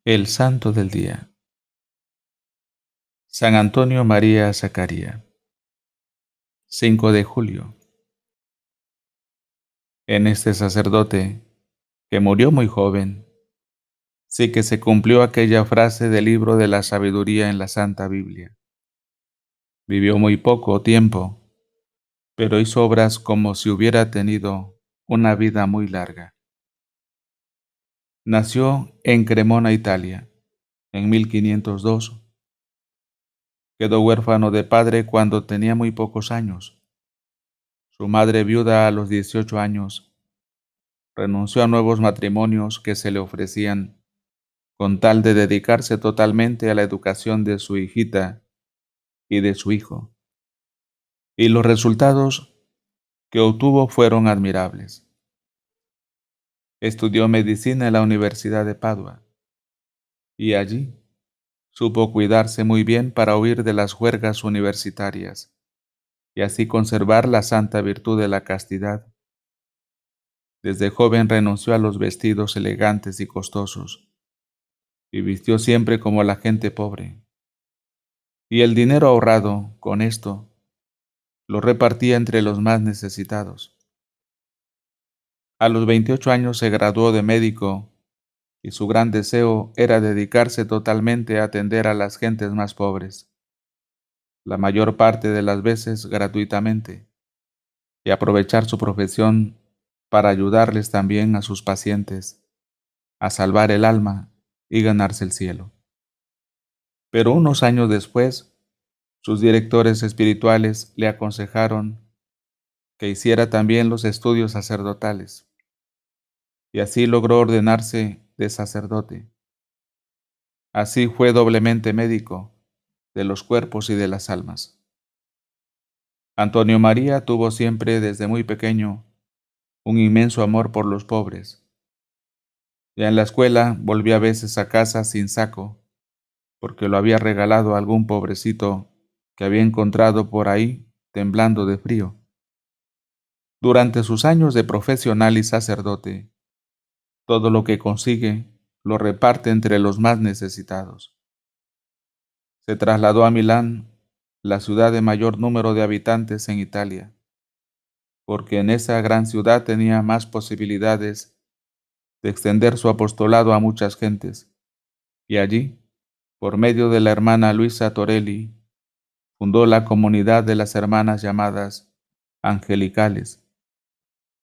El Santo del Día. San Antonio María Zacaría. 5 de julio. En este sacerdote, que murió muy joven, sí que se cumplió aquella frase del libro de la sabiduría en la Santa Biblia. Vivió muy poco tiempo, pero hizo obras como si hubiera tenido una vida muy larga. Nació en Cremona, Italia, en 1502. Quedó huérfano de padre cuando tenía muy pocos años. Su madre, viuda a los 18 años, renunció a nuevos matrimonios que se le ofrecían con tal de dedicarse totalmente a la educación de su hijita y de su hijo. Y los resultados que obtuvo fueron admirables. Estudió medicina en la Universidad de Padua y allí supo cuidarse muy bien para huir de las juergas universitarias y así conservar la santa virtud de la castidad. Desde joven renunció a los vestidos elegantes y costosos y vistió siempre como la gente pobre. Y el dinero ahorrado con esto lo repartía entre los más necesitados. A los 28 años se graduó de médico y su gran deseo era dedicarse totalmente a atender a las gentes más pobres, la mayor parte de las veces gratuitamente, y aprovechar su profesión para ayudarles también a sus pacientes, a salvar el alma y ganarse el cielo. Pero unos años después, sus directores espirituales le aconsejaron que hiciera también los estudios sacerdotales, y así logró ordenarse de sacerdote. Así fue doblemente médico de los cuerpos y de las almas. Antonio María tuvo siempre desde muy pequeño un inmenso amor por los pobres. Ya en la escuela volvía a veces a casa sin saco, porque lo había regalado algún pobrecito que había encontrado por ahí temblando de frío. Durante sus años de profesional y sacerdote, todo lo que consigue lo reparte entre los más necesitados. Se trasladó a Milán, la ciudad de mayor número de habitantes en Italia, porque en esa gran ciudad tenía más posibilidades de extender su apostolado a muchas gentes, y allí, por medio de la hermana Luisa Torelli, fundó la comunidad de las hermanas llamadas Angelicales,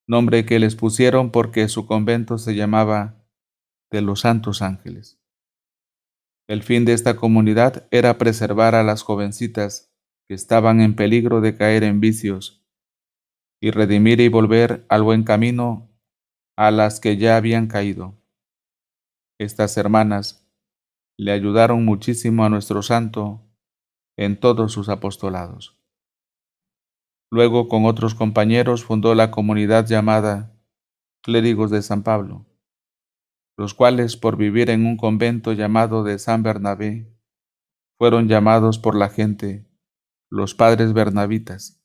nombre que les pusieron porque su convento se llamaba de los Santos Ángeles. El fin de esta comunidad era preservar a las jovencitas que estaban en peligro de caer en vicios y redimir y volver al buen camino a las que ya habían caído. Estas hermanas le ayudaron muchísimo a nuestro santo en todos sus apostolados. Luego, con otros compañeros, fundó la comunidad llamada Clérigos de San Pablo, los cuales, por vivir en un convento llamado de San Bernabé, fueron llamados por la gente los padres bernabitas.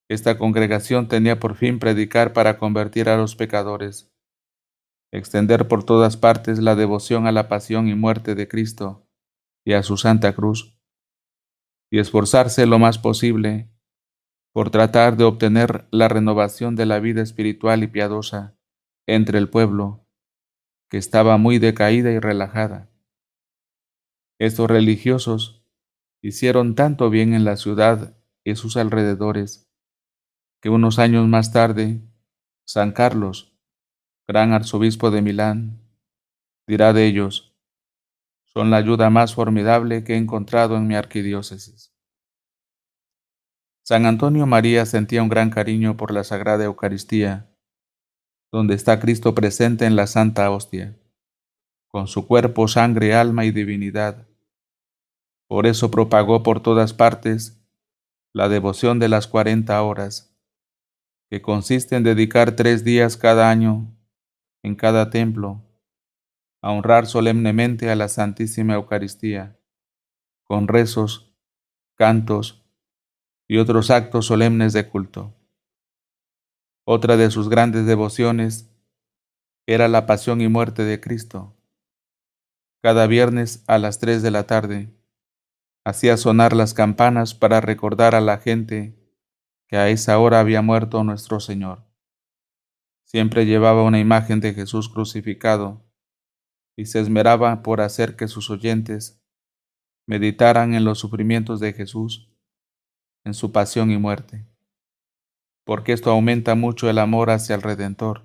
Esta congregación tenía por fin predicar para convertir a los pecadores, extender por todas partes la devoción a la pasión y muerte de Cristo y a su Santa Cruz, y esforzarse lo más posible por tratar de obtener la renovación de la vida espiritual y piadosa entre el pueblo, que estaba muy decaída y relajada. Estos religiosos hicieron tanto bien en la ciudad y sus alrededores, que unos años más tarde, San Carlos, gran arzobispo de Milán, dirá de ellos: son la ayuda más formidable que he encontrado en mi arquidiócesis. San Antonio María sentía un gran cariño por la Sagrada Eucaristía, donde está Cristo presente en la Santa Hostia, con su cuerpo, sangre, alma y divinidad. Por eso propagó por todas partes la devoción de las 40 horas, que consiste en dedicar 3 días cada año en cada templo a honrar solemnemente a la Santísima Eucaristía, con rezos, cantos y otros actos solemnes de culto. Otra de sus grandes devociones era la pasión y muerte de Cristo, Cada viernes a las 3 de la tarde hacía sonar las campanas para recordar a la gente que a esa hora había muerto nuestro Señor. Siempre llevaba una imagen de Jesús crucificado y se esmeraba por hacer que sus oyentes meditaran en los sufrimientos de Jesús, en su pasión y muerte, porque esto aumenta mucho el amor hacia el Redentor.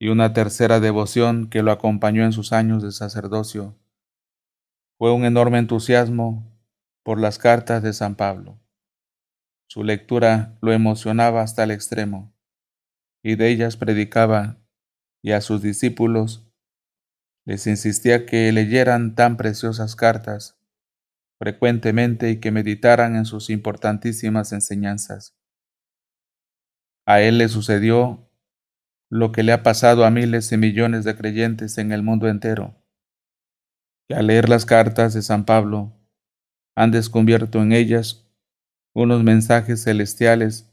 Y una tercera devoción que lo acompañó en sus años de sacerdocio fue un enorme entusiasmo por las cartas de San Pablo. Su lectura lo emocionaba hasta el extremo, y de ellas predicaba, y a sus discípulos les insistía que leyeran tan preciosas cartas frecuentemente y que meditaran en sus importantísimas enseñanzas. A él le sucedió lo que le ha pasado a miles y millones de creyentes en el mundo entero, que al leer las cartas de San Pablo han descubierto en ellas unos mensajes celestiales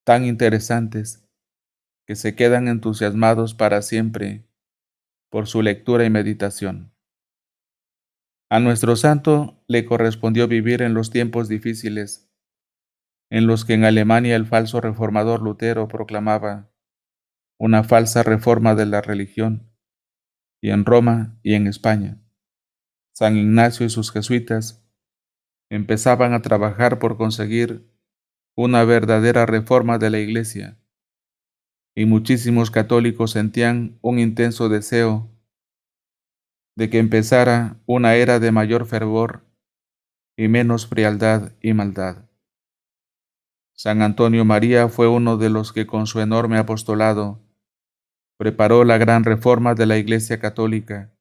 tan interesantes que se quedan entusiasmados para siempre por su lectura y meditación. A nuestro santo le correspondió vivir en los tiempos difíciles, en los que en Alemania el falso reformador Lutero proclamaba una falsa reforma de la religión, y en Roma y en España, San Ignacio y sus jesuitas empezaban a trabajar por conseguir una verdadera reforma de la Iglesia, y muchísimos católicos sentían un intenso deseo de que empezara una era de mayor fervor y menos frialdad y maldad. San Antonio María fue uno de los que con su enorme apostolado preparó la gran reforma de la Iglesia Católica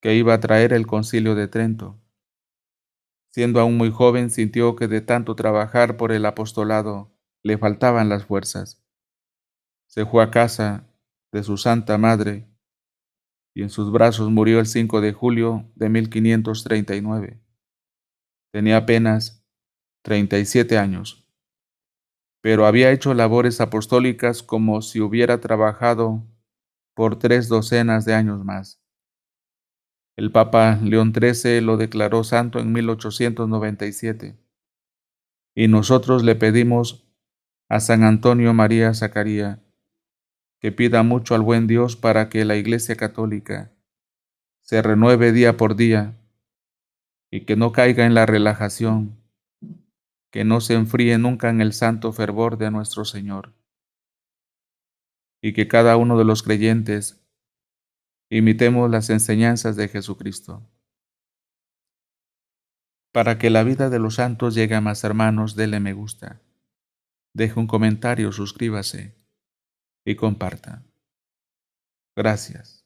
que iba a traer el Concilio de Trento. Siendo aún muy joven, sintió que de tanto trabajar por el apostolado le faltaban las fuerzas. Se fue a casa de su Santa Madre y en sus brazos murió el 5 de julio de 1539. Tenía apenas 37 años, pero había hecho labores apostólicas como si hubiera trabajado por 3 docenas de años más. El Papa León XIII lo declaró santo en 1897, y nosotros le pedimos a San Antonio María Zacaría que pida mucho al buen Dios para que la Iglesia Católica se renueve día por día y que no caiga en la relajación, que no se enfríe nunca en el santo fervor de nuestro Señor, y que cada uno de los creyentes imitemos las enseñanzas de Jesucristo. Para que la vida de los santos llegue a más hermanos, dele me gusta, deje un comentario, suscríbase y comparta. Gracias.